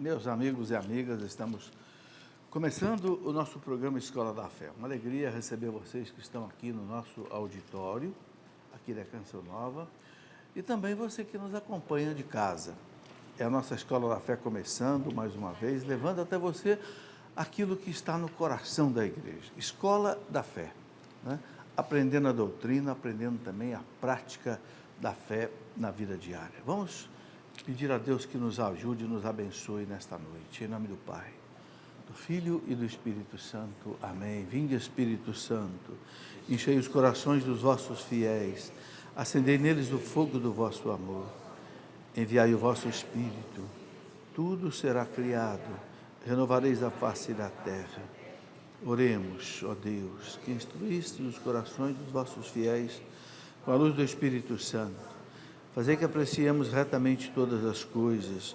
Meus amigos e amigas, estamos começando o nosso programa Escola da Fé. Uma alegria receber vocês que estão aqui no nosso auditório, aqui da Canção Nova, e também você que nos acompanha de casa. É a nossa Escola da Fé começando mais uma vez, levando até você aquilo que está no coração da igreja. Escola da Fé, né? Aprendendo a doutrina, aprendendo também a prática da fé na vida diária. Vamos pedir a Deus que nos ajude e nos abençoe nesta noite. Em nome do Pai, do Filho e do Espírito Santo. Amém. Vinde, Espírito Santo, enchei os corações dos vossos fiéis, acendei neles o fogo do vosso amor. Enviai o vosso Espírito, tudo será criado, renovareis a face da terra. Oremos, ó Deus, que instruíste os corações dos vossos fiéis com a luz do Espírito Santo. Fazei que apreciemos retamente todas as coisas,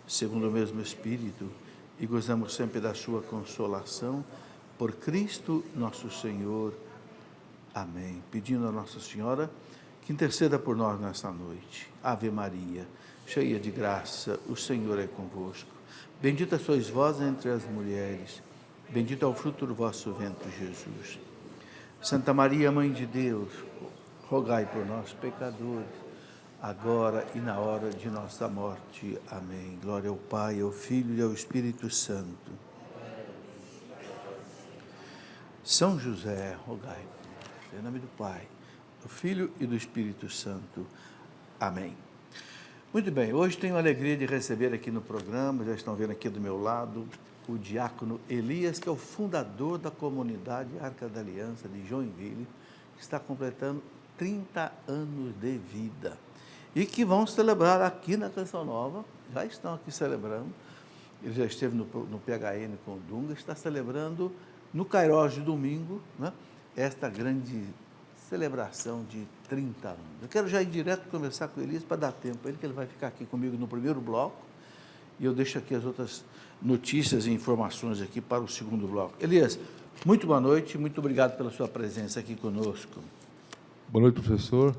segundo o mesmo Espírito, e gozamos sempre da sua consolação, por Cristo nosso Senhor. Amém. Pedindo a Nossa Senhora que interceda por nós nesta noite. Ave Maria, cheia de graça, o Senhor é convosco. Bendita sois vós entre as mulheres, bendito é o fruto do vosso ventre, Jesus. Santa Maria, Mãe de Deus, rogai por nós, pecadores, agora e na hora de nossa morte. Amém. Glória ao Pai, ao Filho e ao Espírito Santo. São José, rogai por nós. Em nome do Pai, do Filho e do Espírito Santo. Amém. Muito bem, hoje tenho a alegria de receber aqui no programa, já estão vendo aqui do meu lado, o diácono Elias, que é o fundador da comunidade Arca da Aliança de Joinville, que está completando 30 anos de vida. E que vão celebrar aqui na Canção Nova, já estão aqui celebrando. Ele já esteve no PHN com o Dunga, está celebrando no Cairós de domingo, né, esta grande celebração de 30 anos. Eu quero já ir direto conversar com o Elias para dar tempo a ele, que ele vai ficar aqui comigo no primeiro bloco, e eu deixo aqui as outras notícias e informações aqui para o segundo bloco. Elias, muito boa noite, muito obrigado pela sua presença aqui conosco. Boa noite, professor,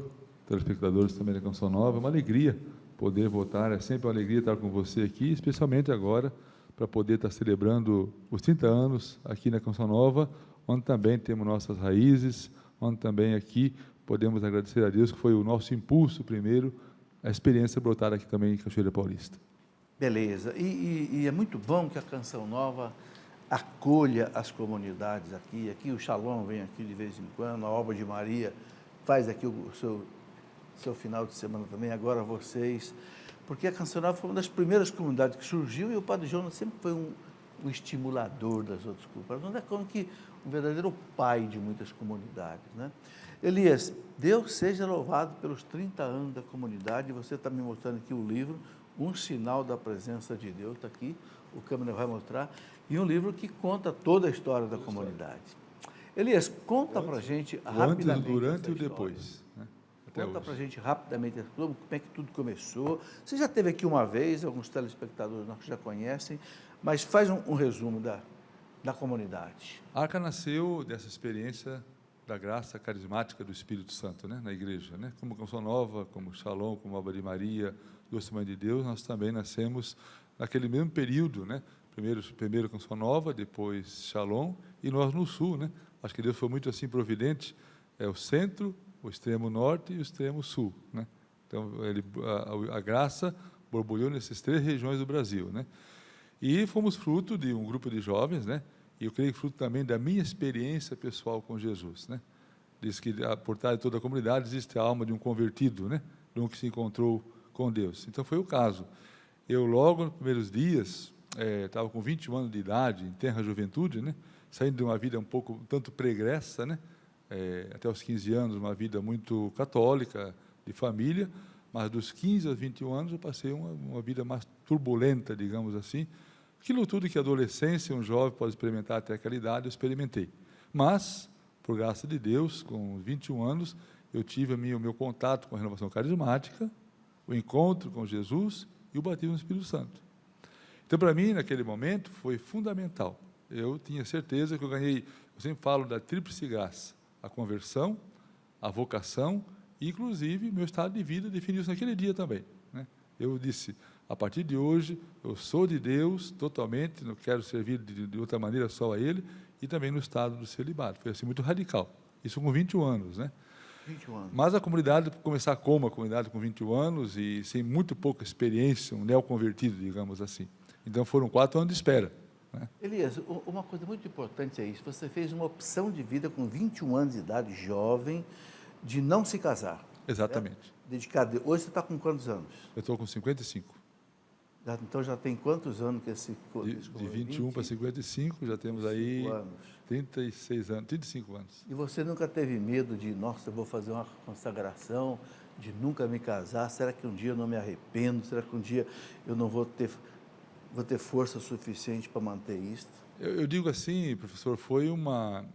telespectadores também da Canção Nova. É uma alegria poder voltar, é sempre uma alegria estar com você aqui, especialmente agora, para poder estar celebrando os 30 anos aqui na Canção Nova, onde também temos nossas raízes, onde também aqui podemos agradecer a Deus, que foi o nosso impulso primeiro, a experiência brotada aqui também em Cachoeira Paulista. Beleza, e é muito bom que a Canção Nova acolha as comunidades aqui. Aqui o Shalom vem aqui de vez em quando, a Obra de Maria faz aqui o seu final de semana também, agora vocês, porque a Canção Nova foi uma das primeiras comunidades que surgiu, e o Padre Jonas sempre foi um estimulador das outras comunidades, é como que um verdadeiro pai de muitas comunidades, né? Elias, Deus seja louvado pelos 30 anos da comunidade. Você está me mostrando aqui o livro, Um Sinal da Presença de Deus, está aqui, o câmera vai mostrar, e um livro que conta toda a história da comunidade. Elias, conta para a gente rapidamente. Antes, durante e o depois. Né? Conta para a gente rapidamente como é que tudo começou. Você já esteve aqui uma vez, alguns telespectadores nós já conhecem, mas faz um resumo da comunidade. A Arca nasceu dessa experiência da graça carismática do Espírito Santo, né, na igreja, né? Como Canção Nova, como Shalom, como Obra de Maria, Doce Mãe de Deus, nós também nascemos naquele mesmo período, né? Primeiro Canção Nova, depois Shalom, e nós no sul, né? Acho que Deus foi muito assim providente, o centro, o extremo norte e o extremo sul, né? Então, a graça borbulhou nessas 3 regiões do Brasil, né? E fomos fruto de um grupo de jovens, né? E eu creio que fruto também da minha experiência pessoal com Jesus, né? Diz que por trás de toda a comunidade existe a alma de um convertido, né? De um que se encontrou com Deus. Então foi o caso. Eu logo nos primeiros dias, estava com 21 anos de idade, em tenra juventude, né? Saindo de uma vida tanto pregressa, né? Até os 15 anos, uma vida muito católica, de família, mas dos 15 aos 21 anos eu passei uma vida mais turbulenta, digamos assim. Aquilo tudo que a adolescência, um jovem pode experimentar até aquela idade, eu experimentei. Mas, por graça de Deus, com 21 anos, eu tive o meu contato com a renovação carismática, o encontro com Jesus e o batismo no Espírito Santo. Então, para mim, naquele momento, foi fundamental. Eu tinha certeza que eu sempre falo da tríplice graça, a conversão, a vocação e, inclusive, meu estado de vida definiu-se naquele dia também, né? Eu disse, a partir de hoje, eu sou de Deus totalmente, não quero servir de outra maneira só a Ele, e também no estado do celibato. Foi assim, muito radical. Isso com 21 anos, né? 21 anos. Mas a comunidade, começar como a comunidade com 21 anos e sem muito pouca experiência, um neoconvertido, digamos assim. Então, foram 4 anos de espera. Né? Elias, uma coisa muito importante é isso. Você fez uma opção de vida com 21 anos de idade, jovem, de não se casar. Exatamente. Certo? Dedicado. Hoje você está com quantos anos? Eu estou com 55. Então já tem quantos anos que De 21 para 55, já temos aí anos. 36 anos, 35 anos. E você nunca teve medo de, nossa, eu vou fazer uma consagração, de nunca me casar? Será que um dia eu não me arrependo? Será que um dia eu não vou ter força suficiente para manter isso? Eu digo assim, professor,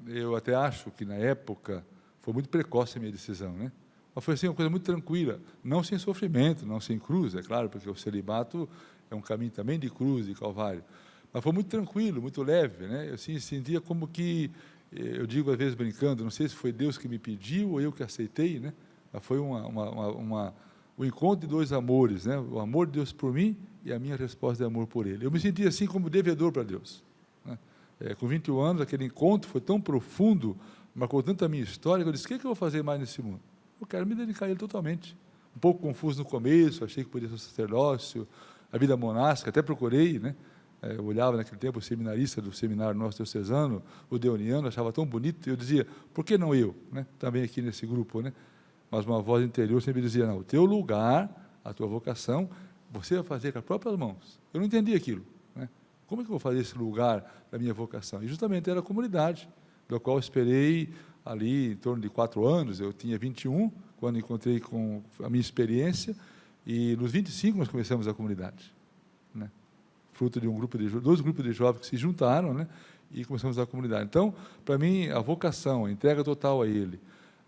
eu até acho que na época foi muito precoce a minha decisão, né? Mas foi assim uma coisa muito tranquila, não sem sofrimento, não sem cruz, é claro, porque o celibato é um caminho também de cruz, de calvário. Mas foi muito tranquilo, muito leve, né? Eu assim, sentia como que, eu digo às vezes brincando, não sei se foi Deus que me pediu ou eu que aceitei, né? Mas foi o encontro de 2 amores, né? O amor de Deus por mim e a minha resposta de amor por Ele. Eu me sentia assim como devedor para Deus. Né? Com 21 anos, aquele encontro foi tão profundo, marcou tanto a minha história, que eu disse, o que eu vou fazer mais nesse mundo? Eu quero me dedicar a Ele totalmente. Um pouco confuso no começo, achei que podia ser sacerdócio, a vida monástica, até procurei, né? Eu olhava naquele tempo o seminarista do seminário nosso diocesano, o deoniano, achava tão bonito, e eu dizia, por que não eu? Né? Também aqui nesse grupo, né? Mas uma voz interior sempre dizia, não, o teu lugar, a tua vocação, você vai fazer com as próprias mãos. Eu não entendia aquilo. Né? Como é que eu vou fazer esse lugar da minha vocação? E justamente era a comunidade, da qual eu esperei ali em torno de 4 anos, eu tinha 21, quando encontrei com a minha experiência, e nos 25 nós começamos a comunidade. Né? Fruto de 2 grupos de jovens que se juntaram, né? E começamos a comunidade. Então, para mim, a vocação, a entrega total a Ele,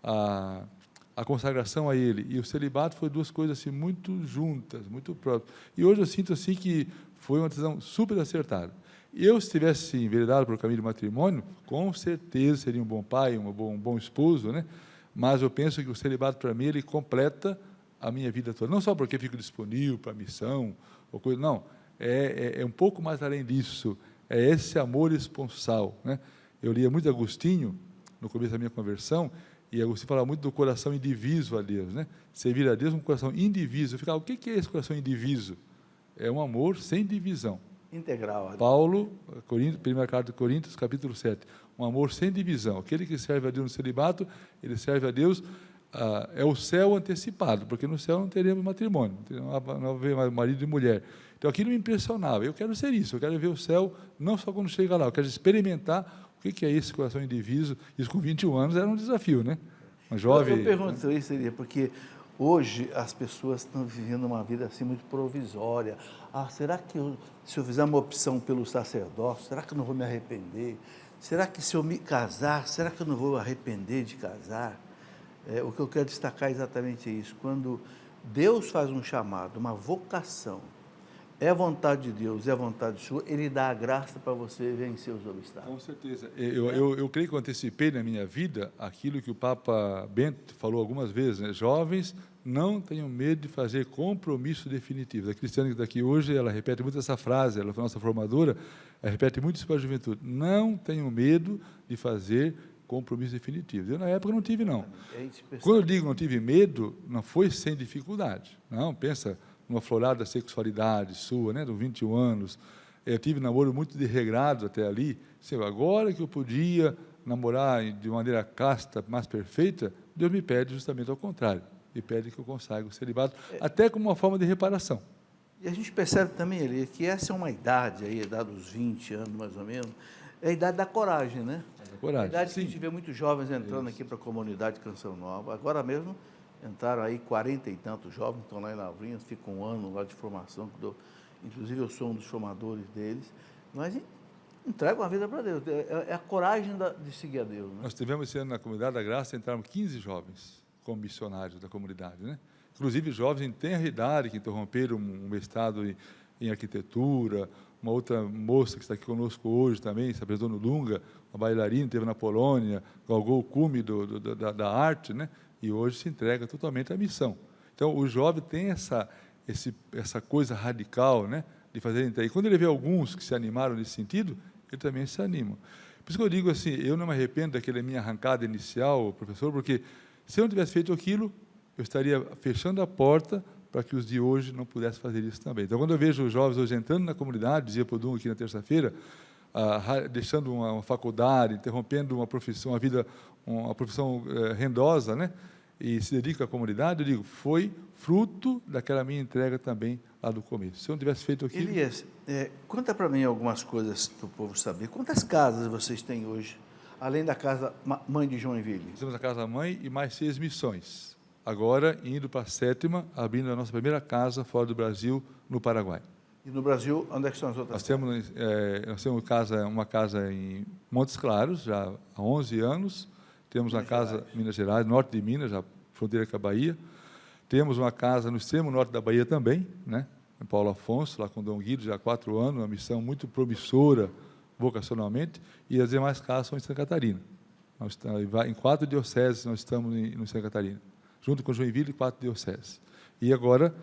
a consagração a Ele e o celibato foi 2 coisas assim, muito juntas, muito próximas. E hoje eu sinto assim que foi uma decisão super acertada. Eu, se tivesse enveredado por caminho de matrimônio, com certeza seria um bom pai, um bom esposo, né? Mas eu penso que o celibato, para mim, ele completa a minha vida toda. Não só porque fico disponível para a missão, ou coisa, não. É um pouco mais além disso. É esse amor esponsal, né? Eu lia muito Agostinho, no começo da minha conversão, e Agostinho falava muito do coração indiviso a Deus, né? Servir a Deus um coração indiviso. Eu ficava, o que é esse coração indiviso? É um amor sem divisão. Integral. Paulo, 1ª carta de Coríntios, capítulo 7. Um amor sem divisão. Aquele que serve a Deus no celibato, ele serve a Deus, é o céu antecipado, porque no céu não teremos matrimônio, não haverá marido e mulher. Então, aquilo me impressionava. Eu quero ser isso, eu quero ver o céu, não só quando chega lá, eu quero experimentar o que é esse coração indiviso. Isso com 21 anos era um desafio, né? Um jovem... Eu pergunto isso, porque hoje as pessoas estão vivendo uma vida assim muito provisória. Será que se eu fizer uma opção pelo sacerdócio, será que eu não vou me arrepender? Será que se eu me casar, será que eu não vou arrepender de casar? O que eu quero destacar é exatamente isso. Quando Deus faz um chamado, uma vocação, é a vontade de Deus, é a vontade sua, Ele dá a graça para você vencer os obstáculos. Com certeza. Eu creio que eu antecipei na minha vida aquilo que o Papa Bento falou algumas vezes, né? Jovens, não tenham medo de fazer compromisso definitivo. A Cristiane que está aqui hoje, ela repete muito essa frase, ela foi nossa formadora, ela repete muito isso para a juventude. Não tenham medo de fazer compromisso definitivo. Eu, na época, não tive, não. Quando eu digo não tive medo, não foi sem dificuldade. Não, pensa numa florada sexualidade sua, né, de 21 anos. Eu tive namoro muito desregrado até ali. Agora que eu podia namorar de maneira casta, mais perfeita, Deus me pede justamente ao contrário. Me pede que eu consagra o celibato, até como uma forma de reparação. E a gente percebe também, Eli, que essa é uma idade, aí, a idade dos 20 anos, mais ou menos, é a idade da coragem, né? Coragem. A idade Sim. que a gente vê muitos jovens entrando aqui para a comunidade Canção Nova. Agora mesmo entraram aí 40 e tantos jovens, estão lá em Lavrinhas, ficam um ano lá de formação, inclusive eu sou um dos formadores deles, mas entregam a vida para Deus, é a coragem de seguir a Deus. Né? Nós tivemos esse ano na Comunidade da Graça, entraram 15 jovens como missionários da comunidade, né? Inclusive jovens em tenra idade, que interromperam um mestrado em arquitetura, uma outra moça que está aqui conosco hoje também, se apresentou no Lunga, uma bailarina, esteve na Polônia, galgou o cume da arte, né? E hoje se entrega totalmente à missão. Então, o jovem tem essa coisa radical, né, de fazer entrar. E quando ele vê alguns que se animaram nesse sentido, ele também se anima. Por isso que eu digo assim, eu não me arrependo daquela minha arrancada inicial, professor, porque se eu não tivesse feito aquilo, eu estaria fechando a porta para que os de hoje não pudessem fazer isso também. Então, quando eu vejo os jovens hoje entrando na comunidade, dizia para o Dum aqui na terça-feira, deixando uma faculdade, interrompendo uma profissão, uma profissão rendosa, né, e se dedica à comunidade, eu digo, foi fruto daquela minha entrega também lá do começo. Se eu não tivesse feito aquilo... Elias, conta para mim algumas coisas para o povo saber. Quantas casas vocês têm hoje, além da casa mãe de Joinville? Temos a casa mãe e mais 6 missões. Agora, indo para a 7ª, abrindo a nossa primeira casa fora do Brasil, no Paraguai. E no Brasil, onde é que estão as outras? Nós temos uma casa em Montes Claros, já há 11 anos. Temos uma casa em Minas Gerais, norte de Minas, já fronteira com a Bahia. Temos uma casa no extremo norte da Bahia também, né, em Paulo Afonso, lá com Dom Guido, já há 4 anos, uma missão muito promissora vocacionalmente, e as demais casas são em Santa Catarina. Em 4 dioceses nós estamos em Santa Catarina, junto com Joinville, 4 dioceses. E agora,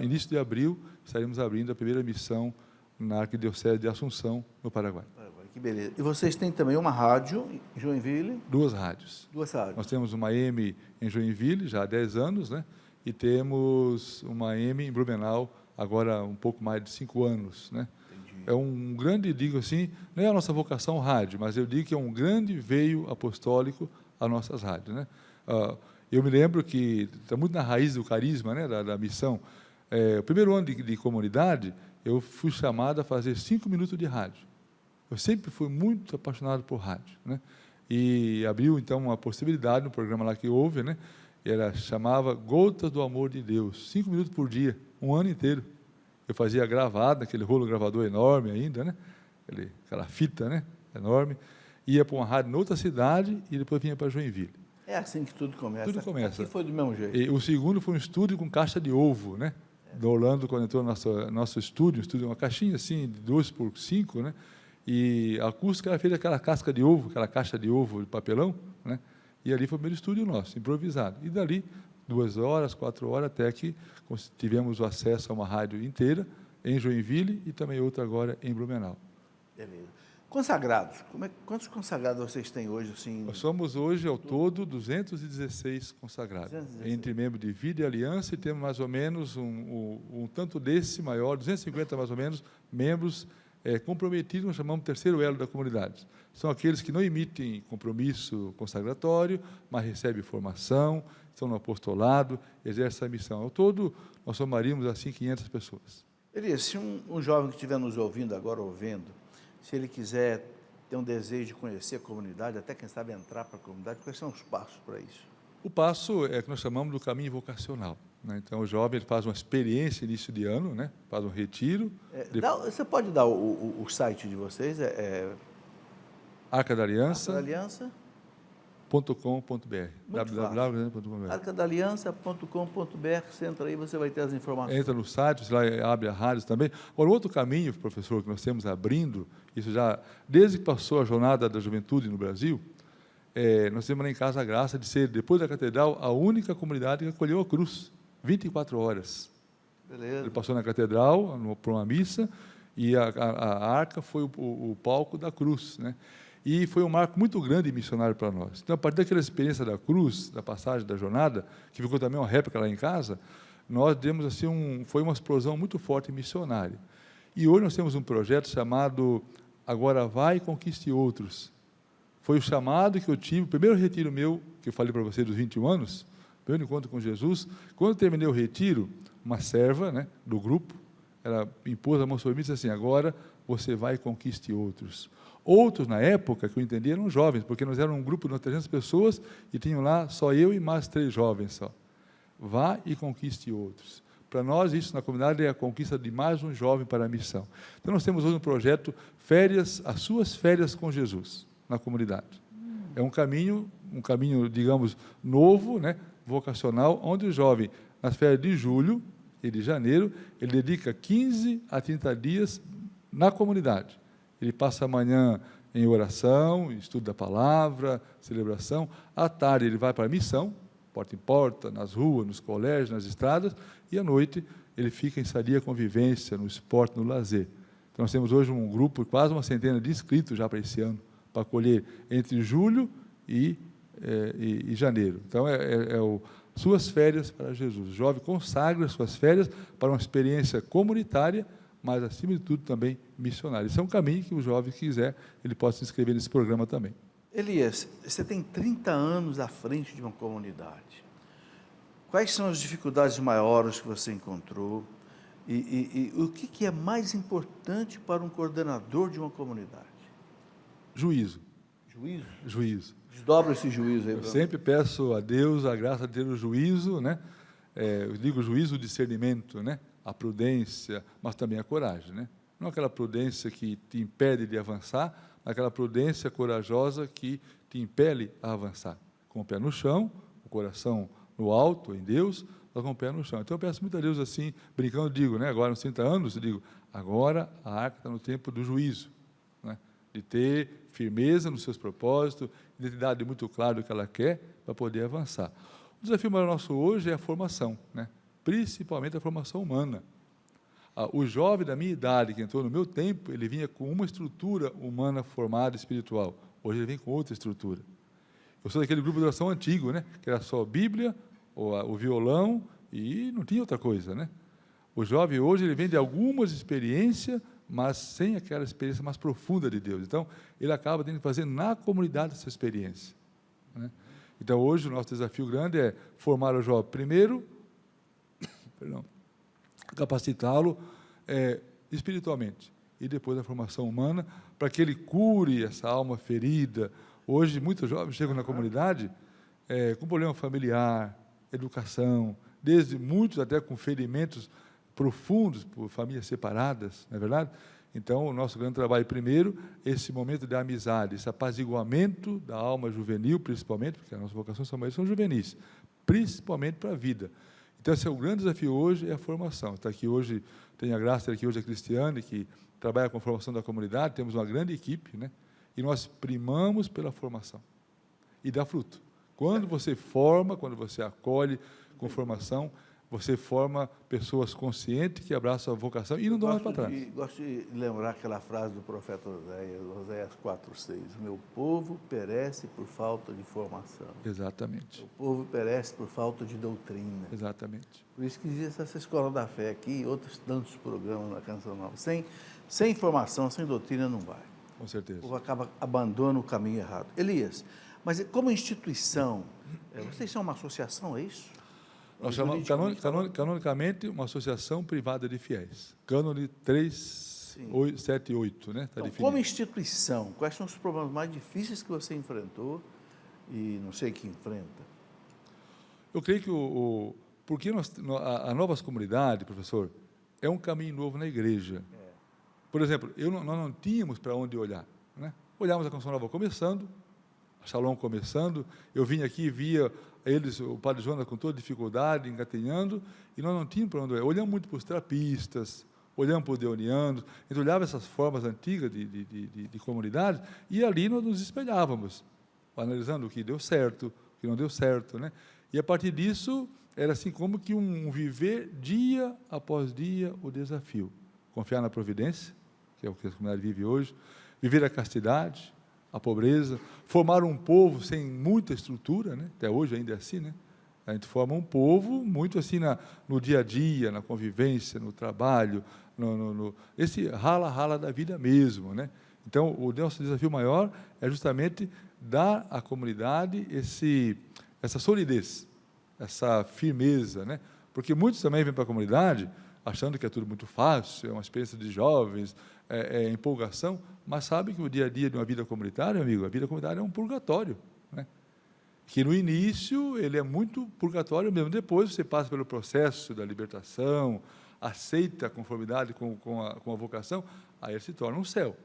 início de abril, estaremos abrindo a primeira missão na Arquidiocese de Assunção, no Paraguai. Que beleza. E vocês têm também uma rádio em Joinville? 2 rádios. 2 rádios. Nós temos uma AM em Joinville, já há 10 anos, né? E temos uma AM em Blumenau, agora um pouco mais de 5 anos, né? Entendi. É um grande, digo assim, não é a nossa vocação rádio, mas eu digo que é um grande veio apostólico às nossas rádios, né? Eu me lembro que está muito na raiz do carisma, né, da missão. O primeiro ano de comunidade, eu fui chamado a fazer 5 minutos de rádio. Eu sempre fui muito apaixonado por rádio, né? E abriu, então, uma possibilidade no programa lá que houve, né? Chamava Gotas do Amor de Deus, 5 minutos por dia, um ano inteiro. Eu fazia gravado, aquele rolo gravador enorme ainda, né? Aquela fita, né, enorme. Ia para uma rádio em outra cidade e depois vinha para Joinville. É assim que tudo começa. Tudo começa. Aqui foi do mesmo jeito. E o segundo foi um estúdio com caixa de ovo, né? Do Orlando, quando entrou no nosso estúdio, uma caixinha assim, de 2x5, né? E a acústica era feita aquela casca de ovo, aquela caixa de ovo de papelão, né? E ali foi o primeiro estúdio nosso, improvisado. E dali, 2 horas, 4 horas, até que tivemos o acesso a uma rádio inteira, em Joinville, e também outra agora em Blumenau. Beleza. Consagrados, quantos consagrados vocês têm hoje? Assim? Nós somos hoje, ao todo, 216 consagrados. 216. Entre membros de vida e aliança, e temos mais ou menos um tanto desse maior, 250 mais ou menos, membros comprometidos, nós chamamos de terceiro elo da comunidade. São aqueles que não emitem compromisso consagratório, mas recebem formação, estão no apostolado, exercem a missão. Ao todo, nós somaríamos assim 500 pessoas. Elias, se um jovem que estiver nos ouvindo agora, se ele quiser ter um desejo de conhecer a comunidade, até quem sabe entrar para a comunidade, quais são os passos para isso? O passo é que nós chamamos do caminho vocacional, né? Então, o jovem ele faz uma experiência início de ano, né? Faz um retiro. Você pode dar o site de vocês? Arca da Aliança. Arcadaliança.com.br. www.arcadaliança.com.br. Arcadaliança.com.br. Você entra aí, você vai ter as informações. Entra no site, você lá abre a rádio também. Agora, outro caminho, professor, que nós temos abrindo, isso já, desde que passou a jornada da juventude no Brasil, nós temos lá em Casa a graça de ser, depois da catedral, a única comunidade que acolheu a cruz, 24 horas. Beleza. Ele passou na catedral, para uma missa, e a arca foi o palco da cruz, né? E foi um marco muito grande e missionário para nós. Então, a partir daquela experiência da cruz, da passagem da jornada, que ficou também uma réplica lá em casa, nós demos assim foi uma explosão muito forte missionária. E hoje nós temos um projeto chamado Agora Vai e Conquiste Outros. Foi o chamado que eu tive, o primeiro retiro meu, que eu falei para você dos 21 anos, primeiro encontro com Jesus. Quando eu terminei o retiro, uma serva, né, do grupo, ela impôs a mão sobre mim e disse assim: agora você vai e conquiste outros. Outros, na época, que eu entendi, eram jovens, porque nós éramos um grupo de 300 pessoas e tinham lá só eu e mais 3 jovens só. Vá e conquiste outros. Para nós, isso na comunidade é a conquista de mais um jovem para a missão. Então, nós temos hoje um projeto as suas férias com Jesus, na comunidade. É um caminho, digamos, novo, né, vocacional, onde o jovem, nas férias de julho e de janeiro, ele dedica 15 a 30 dias na comunidade. Ele passa a manhã em oração, estudo da palavra, celebração. À tarde ele vai para a missão, porta em porta, nas ruas, nos colégios, nas estradas, e à noite ele fica em sadia convivência, no esporte, no lazer. Então, nós temos hoje um grupo, quase uma centena de inscritos já para esse ano, para acolher entre julho e janeiro. Então, suas férias para Jesus. O jovem consagra suas férias para uma experiência comunitária, mas, acima de tudo, também missionária. Esse é um caminho que o jovem quiser, ele pode se inscrever nesse programa também. Elias, você tem 30 anos à frente de uma comunidade. Quais são as dificuldades maiores que você encontrou? E o que é mais importante para um coordenador de uma comunidade? Juízo. Juízo? Juízo. Desdobra esse juízo aí. Eu sempre peço a Deus a graça de ter o juízo, né? Eu digo juízo, o discernimento, né? A prudência, mas também a coragem, né? Não aquela prudência que te impede de avançar, mas aquela prudência corajosa que te impele a avançar. Com o pé no chão, o coração no alto, em Deus, mas com o pé no chão. Então, eu peço muito a Deus assim, brincando, digo, né? Agora, nos 30 anos, eu digo, agora a arca está no tempo do juízo, né? De ter firmeza nos seus propósitos, identidade muito clara do que ela quer, para poder avançar. O desafio maior nosso hoje é a formação, né? Principalmente a formação humana. O jovem da minha idade, que entrou no meu tempo, ele vinha com uma estrutura humana formada, espiritual. Hoje ele vem com outra estrutura. Eu sou daquele grupo de oração antigo, né? Que era só a Bíblia, o violão, e não tinha outra coisa, né? O jovem hoje, ele vem de algumas experiências, mas sem aquela experiência mais profunda de Deus. Então, ele acaba tendo que fazer na comunidade essa experiência, né? Então, hoje, o nosso desafio grande é formar o jovem, primeiro, capacitá-lo espiritualmente, e depois a formação humana, para que ele cure essa alma ferida. Hoje, muitos jovens chegam na comunidade com problema familiar, educação, desde muitos até com ferimentos profundos por famílias separadas, não é verdade? Então, o nosso grande trabalho, primeiro, esse momento de amizade, esse apaziguamento da alma juvenil, principalmente, porque a nossa vocação são juvenis, principalmente para a vida. Então, esse é o grande desafio hoje, é a formação. Está aqui hoje, tem a graça de ter aqui hoje a Cristiane, que trabalha com a formação da comunidade, temos uma grande equipe, né? E nós primamos pela formação. E dá fruto. Quando você forma, quando você acolhe com formação, você forma pessoas conscientes que abraçam a vocação e não dão mais para trás. Gosto de lembrar aquela frase do profeta Oséias 4:6. O meu povo perece por falta de formação. Exatamente. O povo perece por falta de doutrina. Exatamente. Por isso que existe essa Escola da Fé aqui e outros tantos programas na Canção Nova. Sem formação, sem doutrina, não vai. Com certeza. O povo acaba abandonando o caminho errado. Elias, mas como instituição, vocês são uma associação, é isso? Nós chamamos, canonicamente, uma associação privada de fiéis. Cânone 378, né? Tá então, definido. como instituição, quais são os problemas mais difíceis que você enfrentou e não sei que enfrenta? Eu creio que porque a Novas Comunidades, professor, é um caminho novo na igreja. Por exemplo, nós não tínhamos para onde olhar, né? Olhávamos a Canção Nova começando, a Shalom começando, eu vim aqui e via eles, o padre Jonas com toda dificuldade, engatinhando, e nós não tínhamos para onde olhar. Olhamos muito para os terapistas, olhamos para os deonianos, a gente olhava essas formas antigas de comunidade, e ali nós nos espelhávamos, analisando o que deu certo, o que não deu certo, né? E a partir disso, era assim como que um viver dia após dia o desafio. Confiar na providência, que é o que a comunidade vive hoje, viver a castidade, a pobreza, formar um povo sem muita estrutura, né? Até hoje ainda é assim, né? A gente forma um povo muito assim no dia a dia, na convivência, no trabalho, esse rala da vida mesmo, né? Então, o nosso desafio maior é justamente dar à comunidade essa solidez, essa firmeza, né? Porque muitos também vêm para a comunidade achando que é tudo muito fácil, é uma experiência de jovens, é empolgação, mas sabe que o dia a dia de uma vida comunitária, amigo, a vida comunitária é um purgatório, né? Que no início ele é muito purgatório mesmo, depois você passa pelo processo da libertação, aceita a conformidade com a vocação, aí ele se torna um céu.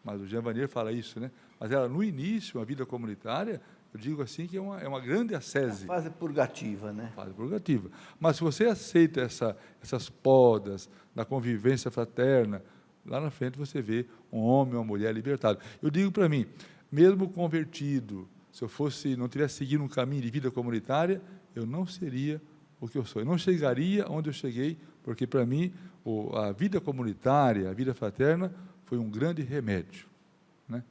Mas o Jean Vanier fala isso, né? Mas ela, no início, a vida comunitária, eu digo assim que é uma grande ascese. A fase purgativa, né? Fase purgativa. Mas se você aceita essas podas da convivência fraterna, lá na frente você vê um homem, uma mulher libertado. Eu digo para mim, mesmo convertido, se eu não tivesse seguido um caminho de vida comunitária, eu não seria o que eu sou. Eu não chegaria onde eu cheguei, porque, para mim, a vida comunitária, a vida fraterna, foi um grande remédio, né?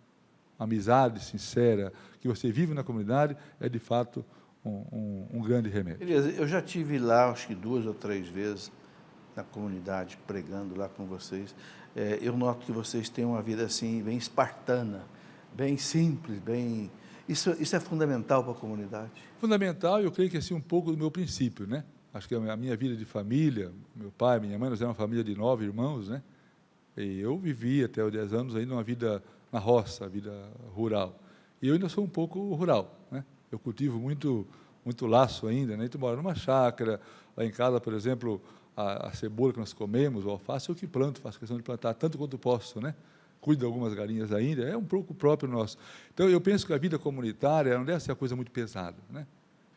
A amizade sincera que você vive na comunidade é, de fato, um grande remédio. Elias, eu já estive lá, acho que 2 ou 3 vezes, na comunidade, pregando lá com vocês. Eu noto que vocês têm uma vida assim, bem espartana, bem simples, bem... Isso é fundamental para a comunidade? Fundamental, eu creio que assim, um pouco do meu princípio, né? Acho que a minha vida de família, meu pai, minha mãe, nós éramos uma família de 9 irmãos, né? E eu vivi até os 10 anos ainda uma vida na roça, a vida rural. E eu ainda sou um pouco rural, né? Eu cultivo muito laço ainda, né? Então, moro numa chácara, lá em casa, por exemplo, a cebola que nós comemos, o alface, eu que planto, faço questão de plantar tanto quanto posso, né? Cuido de algumas galinhas ainda, é um pouco próprio nosso. Então, eu penso que a vida comunitária não deve ser uma coisa muito pesada, né?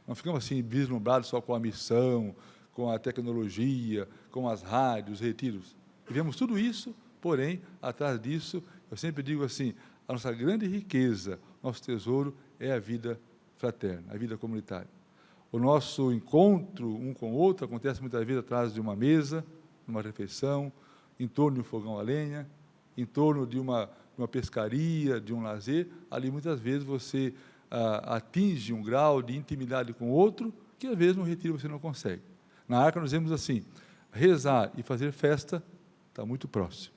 Não ficamos assim, vislumbrados só com a missão, com a tecnologia, com as rádios, retiros. Vivemos tudo isso, porém, atrás disso, eu sempre digo assim, a nossa grande riqueza, nosso tesouro é a vida fraterna, a vida comunitária. O nosso encontro um com o outro acontece muitas vezes atrás de uma mesa, numa refeição, em torno de um fogão a lenha, em torno de uma pescaria, de um lazer. Ali, muitas vezes, você atinge um grau de intimidade com o outro que, às vezes, no retiro você não consegue. Na Arca, nós vemos assim, rezar e fazer festa está muito próximo,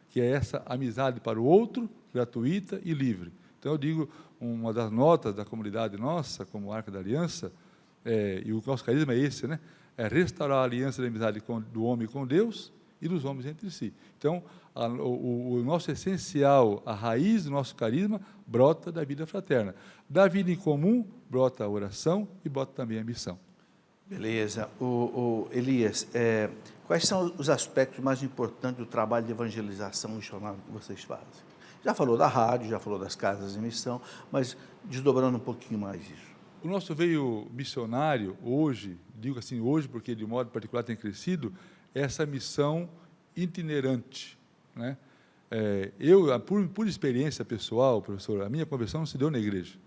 que é essa amizade para o outro, gratuita e livre. Então, eu digo, uma das notas da comunidade nossa, como Arca da Aliança, e o nosso carisma é esse, né? É restaurar a aliança da amizade do homem com Deus e dos homens entre si. Então, o nosso essencial, a raiz do nosso carisma, brota da vida fraterna. Da vida em comum, brota a oração e brota também a missão. Beleza. Elias, quais são os aspectos mais importantes do trabalho de evangelização missionária que vocês fazem? Já falou da rádio, já falou das casas de missão, mas desdobrando um pouquinho mais isso. O nosso veio missionário hoje, digo assim hoje porque de modo particular tem crescido, é essa missão itinerante, né? Eu, por experiência pessoal, professor, a minha conversão não se deu na igreja.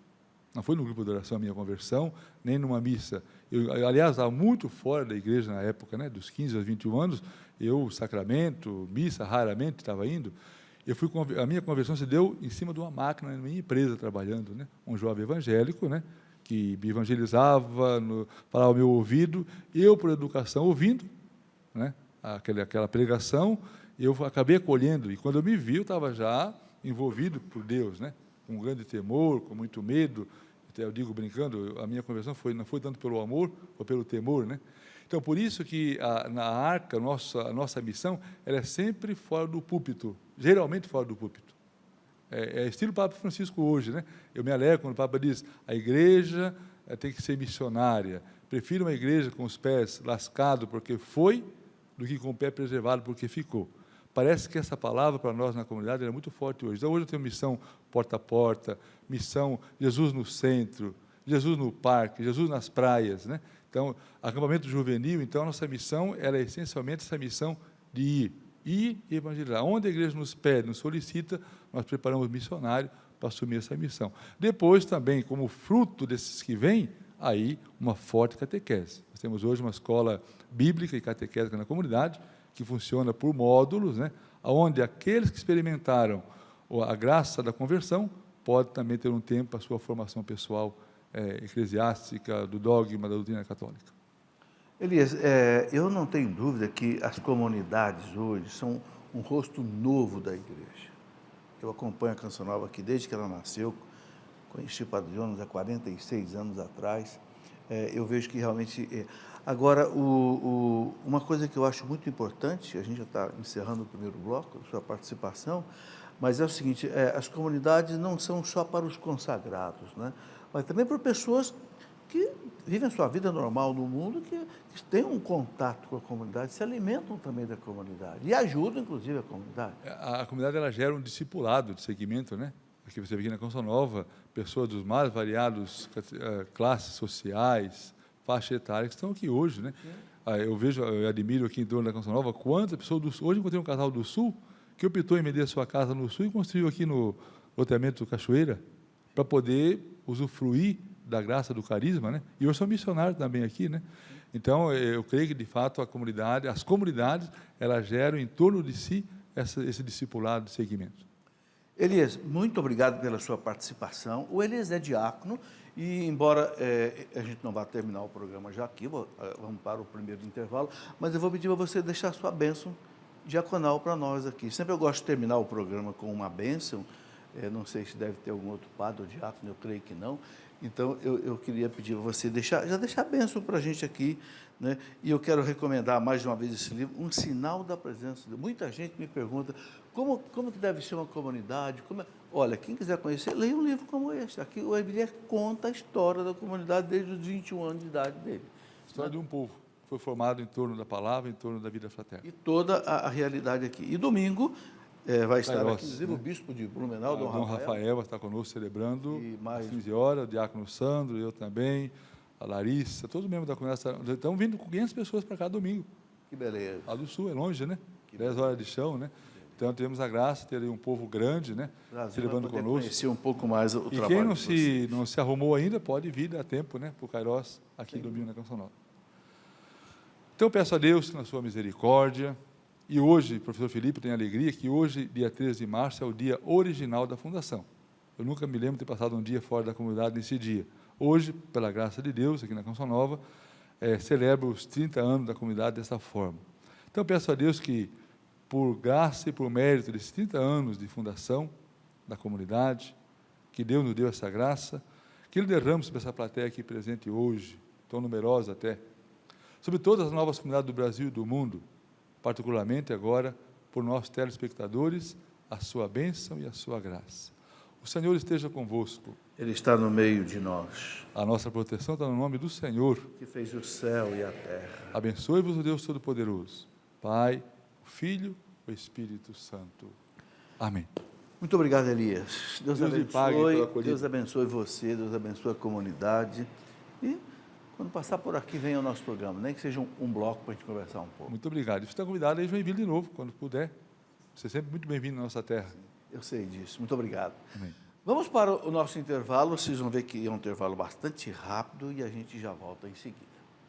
Não foi no grupo de oração a minha conversão, nem numa missa. Eu, aliás, estava muito fora da igreja na época, né, dos 15 aos 21 anos, sacramento, missa, raramente estava indo. A minha conversão se deu em cima de uma máquina, na minha empresa, trabalhando, né? Um jovem evangélico, né? Que me evangelizava, falava ao meu ouvido, eu, por educação, ouvindo, né? Aquela pregação, eu acabei acolhendo, e quando eu me vi, eu estava já envolvido por Deus, né? Com grande temor, com muito medo. Até eu digo brincando, a minha conversão não foi tanto pelo amor, foi pelo temor, né? Então, por isso que na Arca, a nossa missão, ela é sempre fora do púlpito, geralmente fora do púlpito. É estilo Papa Francisco hoje, né? Eu me alegro quando o Papa diz, a igreja tem que ser missionária. Prefiro uma igreja com os pés lascados porque foi, do que com o pé preservado porque ficou. Parece que essa palavra para nós na comunidade é muito forte hoje. Então, hoje eu tenho missão porta a porta, missão Jesus no centro, Jesus no parque, Jesus nas praias, né? Então, acampamento juvenil, então a nossa missão era essencialmente essa missão de ir e evangelizar. Onde a igreja nos pede, nos solicita, nós preparamos missionário para assumir essa missão. Depois também, como fruto desses que vêm, aí uma forte catequese. Nós temos hoje uma escola bíblica e catequética na comunidade, que funciona por módulos, né, onde aqueles que experimentaram a graça da conversão podem também ter um tempo para a sua formação pessoal eclesiástica, do dogma da doutrina católica. Elias, eu não tenho dúvida que as comunidades hoje são um rosto novo da igreja. Eu acompanho a Canção Nova aqui desde que ela nasceu, conheci o Padre Jonas há 46 anos atrás. Eu vejo que realmente... Agora, uma coisa que eu acho muito importante, a gente já está encerrando o primeiro bloco, a sua participação, mas é o seguinte, as comunidades não são só para os consagrados, né? Mas também para pessoas que vivem a sua vida normal no mundo, que têm um contato com a comunidade, se alimentam também da comunidade e ajudam, inclusive, a comunidade. A comunidade ela gera um discipulado de segmento, né? Aqui você vê aqui na Canção Nova, pessoas dos mais variados classes sociais, faixa etária, que estão aqui hoje, né? Eu admiro aqui em torno da Canção Nova, quantas pessoas do Sul, hoje encontrei um casal do Sul, que optou em vender a sua casa no Sul e construiu aqui no loteamento Cachoeira, para poder usufruir da graça do carisma, né? E eu sou missionário também aqui, né? Então, eu creio que, de fato, as comunidades, elas geram em torno de si esse discipulado de segmento. Elias, muito obrigado pela sua participação. O Elias é diácono e, embora a gente não vá terminar o programa já aqui, vamos para o primeiro intervalo, mas eu vou pedir para você deixar a sua bênção diaconal para nós aqui. Sempre eu gosto de terminar o programa com uma bênção. Não sei se deve ter algum outro padre ou diácono, eu creio que não. Então, eu queria pedir para você deixar a bênção para a gente aqui, né? E eu quero recomendar mais uma vez esse livro, Um Sinal da Presença de Deus. Muita gente me pergunta como que deve ser uma comunidade. Olha, quem quiser conhecer, leia um livro como esse. Aqui o Elias conta a história da comunidade desde os 21 anos de idade dele. História de um povo que foi formado em torno da palavra, em torno da vida fraterna. E toda a realidade aqui. E domingo vai estar Kairos, aqui, inclusive, né? o bispo de Blumenau, Dom Rafael, vai estar conosco celebrando E mais- às 15 horas, o diácono Sandro, eu também, a Larissa, todos os membros da comunidade estão vindo com 500 pessoas para cá domingo. Que beleza. Lá do sul, é longe, né? 10 horas de chão, né? Então, temos a graça de ter aí um povo grande, né? Brasil, Celebrando vai poder conosco. conhecer um pouco mais o E trabalho quem de vocês. não se arrumou ainda, pode vir a tempo, né? Para o Kairos, aqui domingo na Canção Nova. Então, peço a Deus que, na sua misericórdia, e hoje, professor Felipe, tenho alegria que hoje, dia 13 de março, é o dia original da fundação. Eu nunca me lembro de ter passado um dia fora da comunidade nesse dia. Hoje, pela graça de Deus, aqui na Canção Nova, celebro os 30 anos da comunidade dessa forma. Então, peço a Deus que, por graça e por mérito desses 30 anos de fundação da comunidade, que Deus nos deu essa graça, que Ele derrame sobre essa plateia aqui presente hoje, tão numerosa até, sobre todas as novas comunidades do Brasil e do mundo, particularmente agora, por nossos telespectadores, a sua bênção e a sua graça. O Senhor esteja convosco. Ele está no meio de nós, A nossa proteção está no nome do Senhor. que fez o céu e a terra. Abençoe-vos o Deus Todo-Poderoso, Pai, o Filho, o Espírito Santo. Amém. Muito obrigado, Elias. Deus Deus lhe pague pela abençoe. acolhida. Deus abençoe você, Deus abençoe a comunidade. E quando passar por aqui, venha ao nosso programa, nem que seja um bloco para a gente conversar um pouco. Muito obrigado. E você está convidado a Joinville de novo, quando puder. Você é sempre muito bem-vindo na nossa terra. Eu sei disso. Muito obrigado. Amém. Vamos para o nosso intervalo. Vocês vão ver que é um intervalo bastante rápido e a gente já volta em seguida.